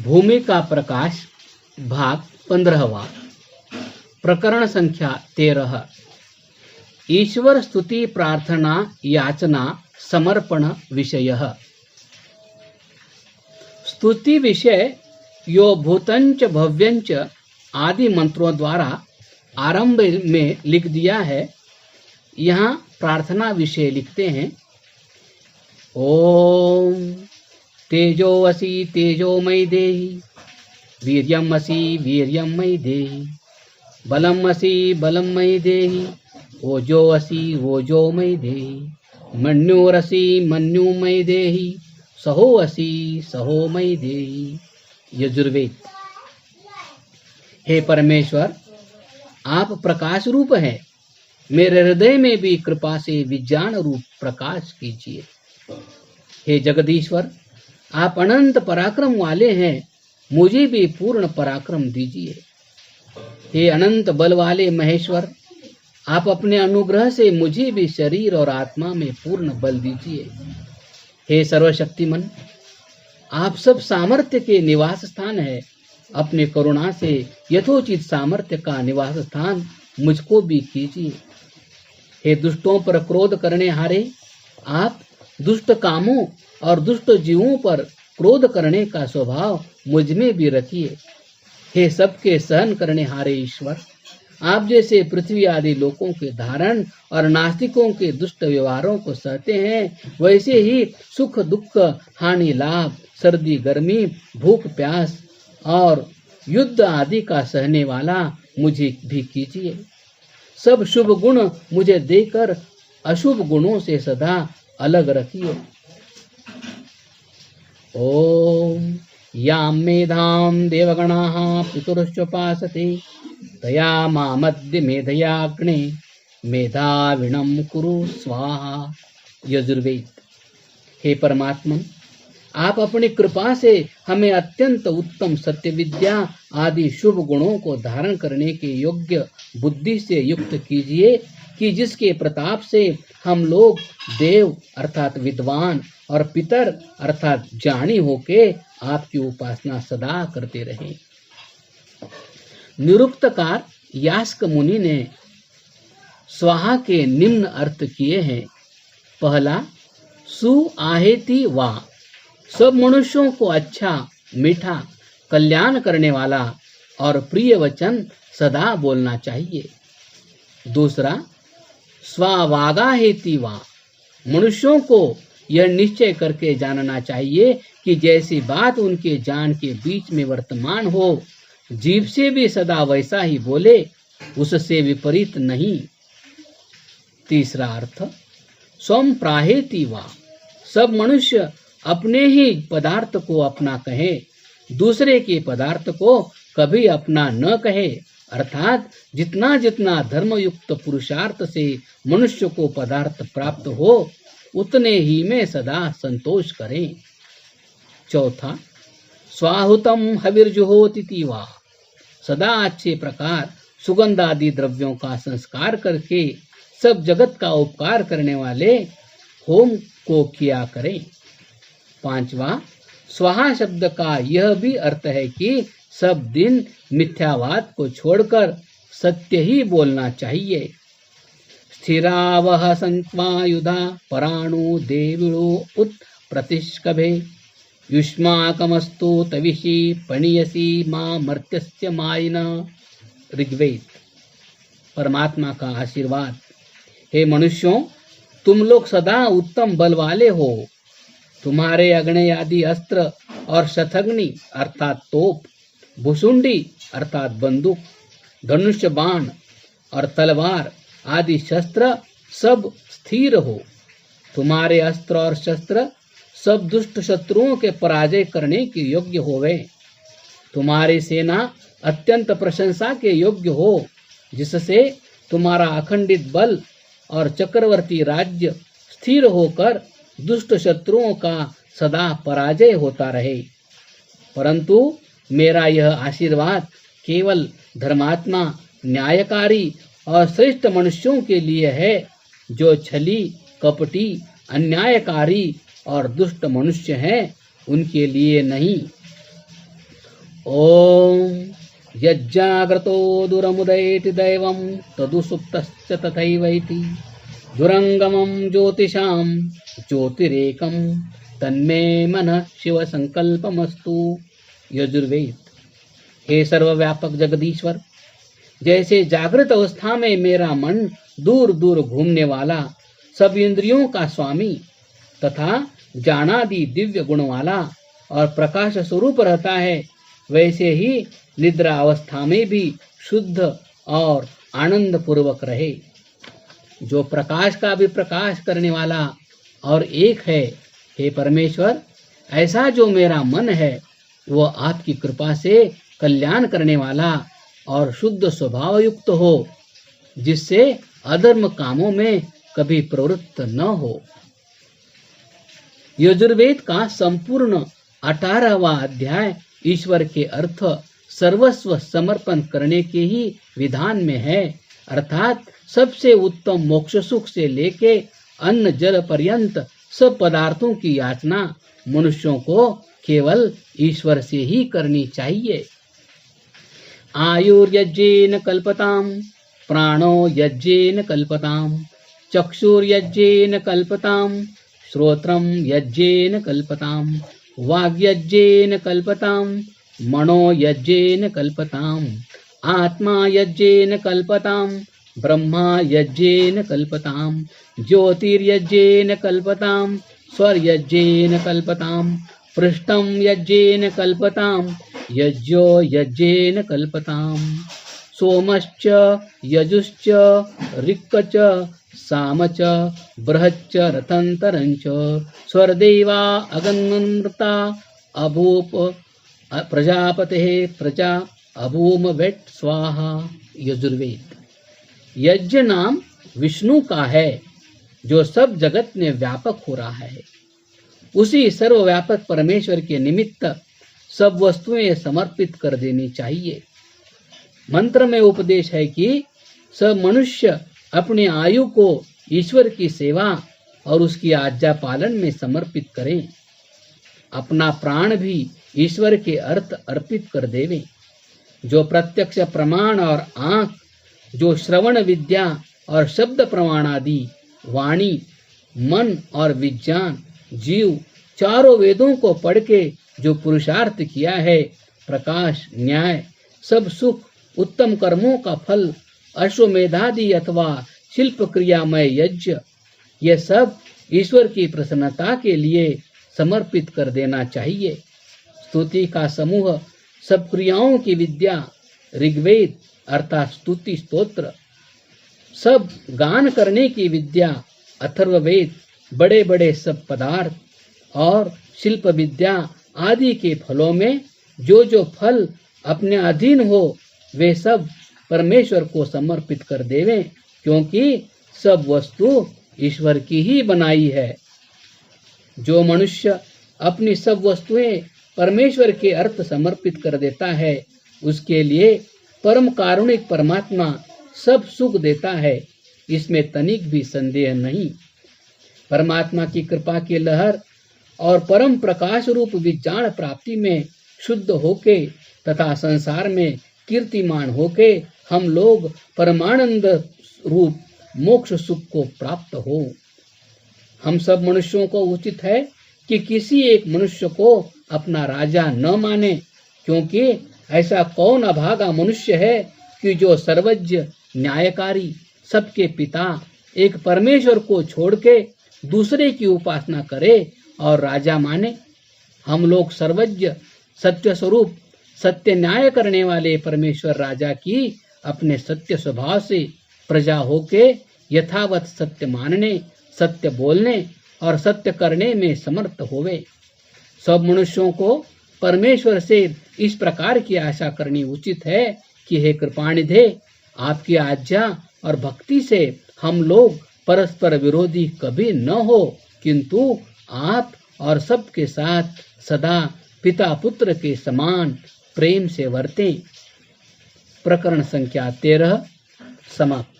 भूमि का प्रकाश भाग 15वां प्रकरण संख्या 13 ईश्वर स्तुति प्रार्थना याचना समर्पण विषय। स्तुति विषय यो भूतंच भव्यंच आदि मंत्रों द्वारा आरंभ में लिख दिया है। यहाँ प्रार्थना विषय लिखते हैं। ओम तेजोवसी तेजोमयि देहि, वीर्यमसि वीर्यमयि देहि, बलमसि बलमयि देहि, ओजोवसि ओजोमयि देहि, मन्युरसि मन्युमयि देहि, सहोवसि सहोमयि देहि। यजुर्वेद। हे परमेश्वर, आप प्रकाश रूप हैं, मेरे हृदय में भी कृपा से विज्ञान रूप प्रकाश कीजिए। हे जगदीश्वर, आप अनंत पराक्रम वाले हैं, मुझे भी पूर्ण पराक्रम दीजिए। हे अनंत बल वाले महेश्वर, आप अपने अनुग्रह से मुझे भी शरीर और आत्मा में पूर्ण बल दीजिए। हे सर्वशक्तिमन, आप सब सामर्थ्य के निवास स्थान है, अपने करुणा से यथोचित सामर्थ्य का निवास स्थान मुझको भी कीजिए। हे दुष्टों पर क्रोध करने हारे, आप दुष्ट कामों और दुष्ट जीवों पर क्रोध करने का स्वभाव मुझ में भी रखिए। हे सबके सहन करने हारे ईश्वर, आप जैसे पृथ्वी आदि लोकों के धारण और नास्तिकों के दुष्ट व्यवहारों को सहते हैं, वैसे ही सुख दुख हानि लाभ सर्दी गर्मी भूख प्यास और युद्ध आदि का सहने वाला मुझे भी कीजिए। सब शुभ गुण मुझे देकर अशुभ गुणों से सदा अलग रखिए। ओम यां मेधां देवगणाः पितुश्चोपासते तया मामद्य मेधयाग्ने मेधाविणं कुरु स्वाहा। यजुर्वेद। हे परमात्मन, आप अपनी कृपा से हमें अत्यंत उत्तम सत्य विद्या आदि शुभ गुणों को धारण करने के योग्य बुद्धि से युक्त कीजिए कि जिसके प्रताप से हम लोग देव अर्थात विद्वान और पितर अर्थात ज्ञानी होके आपकी उपासना सदा करते रहें। निरुक्तकार यास्क मुनि ने स्वाहा के निम्न अर्थ किए हैं। पहला, सु आहेति वा, सब मनुष्यों को अच्छा मीठा कल्याण करने वाला और प्रिय वचन सदा बोलना चाहिए। दूसरा, स्वावागाहेति वा, मनुष्यों को यह निश्चय करके जानना चाहिए कि जैसी बात उनके जान के बीच में वर्तमान हो, जीभ से भी सदा वैसा ही बोले, उससे विपरीत नहीं। तीसरा अर्थ, स्वम प्राहेति वा, सब मनुष्य अपने ही पदार्थ को अपना कहे, दूसरे के पदार्थ को कभी अपना न कहे, अर्थात जितना जितना धर्मयुक्त पुरुषार्थ से मनुष्य को पदार्थ प्राप्त हो, उतने ही में सदा संतोष करें। चौथा, स्वाहुतम हविर्जुहोति वा, सदा अच्छे प्रकार सुगंध आदि द्रव्यों का संस्कार करके सब जगत का उपकार करने वाले होम को किया करें। पांचवा, स्वाहा शब्द का यह भी अर्थ है कि सब दिन मिथ्यावाद को छोड़कर सत्य ही बोलना चाहिए। स्थिरावह संत्वायुधा पराणु देविणो उत प्रतिष्कभे युष्माकमस्तु तविषि पणियसी मां मर्त्यस्य मायिना। ऋग्वेद। परमात्मा का आशीर्वाद। हे मनुष्यों, तुम लोग सदा उत्तम बल वाले हो। तुम्हारे अग्नि आदि अस्त्र और शतघ्नि अर्थात तोप, भुसुंडी अर्थात बंदूक, धनुष बाण और तलवार आदि शस्त्र सब स्थिर हो। तुम्हारे अस्त्र और शस्त्र सब दुष्ट शत्रुओं के पराजय करने के योग्य होवे। तुम्हारी सेना अत्यंत प्रशंसा के योग्य हो, जिससे तुम्हारा अखंडित बल और चक्रवर्ती राज्य स्थिर होकर दुष्ट शत्रुओं का सदा पराजय होता रहे। परंतु मेरा यह आशीर्वाद केवल धर्मात्मा, न्यायकारी और श्रेष्ठ मनुष्यों के लिए है, जो छली कपटी अन्यायकारी और दुष्ट मनुष्य हैं, उनके लिए नहीं। ओम यज्जाग्रतो दुरमुदैति दैवं तदुसुप्तश्च तथैवैति दुरंगमं ज्योतिषां ज्योतिरेकं तन्मे मनः शिव संकल्पमस्तु। यजुर्वेद। हे सर्वव्यापक जगदीश्वर, जैसे जागृत अवस्था में मेरा मन दूर दूर घूमने वाला, सब इंद्रियों का स्वामी तथा ज्ञानादि दिव्य गुण वाला और प्रकाश स्वरूप रहता है, वैसे ही निद्रा अवस्था में भी शुद्ध और आनंद पूर्वक रहे। जो प्रकाश का भी प्रकाश करने वाला और एक है, हे परमेश्वर, ऐसा जो मेरा मन है वो आपकी कृपा से कल्याण करने वाला और शुद्ध स्वभाव युक्त हो, जिससे अधर्म कामों में कभी प्रवृत्त न हो। यजुर्वेद का संपूर्ण 18वां अध्याय ईश्वर के अर्थ सर्वस्व समर्पण करने के ही विधान में है, अर्थात सबसे उत्तम मोक्ष सुख से लेके अन्न जल पर्यंत सब पदार्थों की याचना मनुष्यों को केवल ईश्वर से ही करनी चाहिए। आयुर्यज्ञेन कल्पताम, प्राणो यज्ञेन कल्पताम, चक्षुर्यज्ञेन कल्पताम, श्रोत्रम यज्ञेन कल्पताम, वाग्यज्ञेन कल्पताम, मनो यज्ञेन कल्पताम, आत्मा यज्ञेन कल्पताम, ब्रह्मा यज्ञेन कल्पताम, ज्योतिर्यज्ञेन कल्पताम, स्वर यज्ञेन कल्पताम, पृष्ठम यज्ञेन कल्पताम, यज्ञो यज्ञेन कल्पताम, सोमश्च यजुश्च ऋक्कच सामच बृहच्च रथंतरंच स्वर्देवा अगन्मृता अभूप प्रजापते प्रजा अभूम वेट स्वाहा। यजुर्वेद। यज्ञ नाम विष्णु का है, जो सब जगत में व्यापक हो रहा है। उसी सर्वव्यापक परमेश्वर के निमित्त सब वस्तुएं समर्पित कर देनी चाहिए। मंत्र में उपदेश है कि सब मनुष्य अपनी आयु को ईश्वर की सेवा और उसकी आज्ञा पालन में समर्पित करें, अपना प्राण भी ईश्वर के अर्थ अर्पित कर देवें। जो प्रत्यक्ष प्रमाण और आंख, जो श्रवण विद्या और शब्द प्रमाण आदि, वाणी, मन और विज्ञान, जीव, चारों वेदों को पढ़ के जो पुरुषार्थ किया है, प्रकाश, न्याय, सब सुख, उत्तम कर्मों का फल, अश्वमेधादि अथवा शिल्प क्रियामय यज्ञ, ये सब ईश्वर की प्रसन्नता के लिए समर्पित कर देना चाहिए। स्तुति का समूह, सब क्रियाओं की विद्या, ऋग्वेद अर्थात स्तुति स्तोत्र, सब गान करने की विद्या, अथर्ववेद, बड़े बड़े सब पदार्थ और शिल्प विद्या आदि के फलों में जो जो फल अपने अधीन हो, वे सब परमेश्वर को समर्पित कर देवें, क्योंकि सब वस्तु ईश्वर की ही बनाई है। जो मनुष्य अपनी सब वस्तुएं परमेश्वर के अर्थ समर्पित कर देता है, उसके लिए परम कारुणिक परमात्मा सब सुख देता है, इसमें तनिक भी संदेह नहीं। परमात्मा की कृपा की लहर और परम प्रकाश रूप विज्ञान प्राप्ति में शुद्ध होके तथा संसार में कीर्तिमान होके हम लोग परमानंद रूप मोक्ष सुख को प्राप्त हो। हम सब मनुष्यों को उचित है कि किसी एक मनुष्य को अपना राजा न माने, क्योंकि ऐसा कौन अभागा मनुष्य है कि जो सर्वज्ञ, न्यायकारी, सबके पिता एक परमेश्वर को छोड़ के दूसरे की उपासना करे और राजा माने। हम लोग सर्वज्ञ, सत्य स्वरूप, सत्य न्याय करने वाले परमेश्वर राजा की अपने सत्य स्वभाव से प्रजा होके यथावत सत्य मानने, सत्य बोलने और सत्य करने में समर्थ होवे। सब मनुष्यों को परमेश्वर से इस प्रकार की आशा करनी उचित है कि हे कृपानिधे, आपकी आज्ञा और भक्ति से हम लोग परस्पर विरोधी कभी न हो, किंतु आप और सबके साथ सदा पिता पुत्र के समान प्रेम से वर्तें। प्रकरण संख्या 13 समाप्त।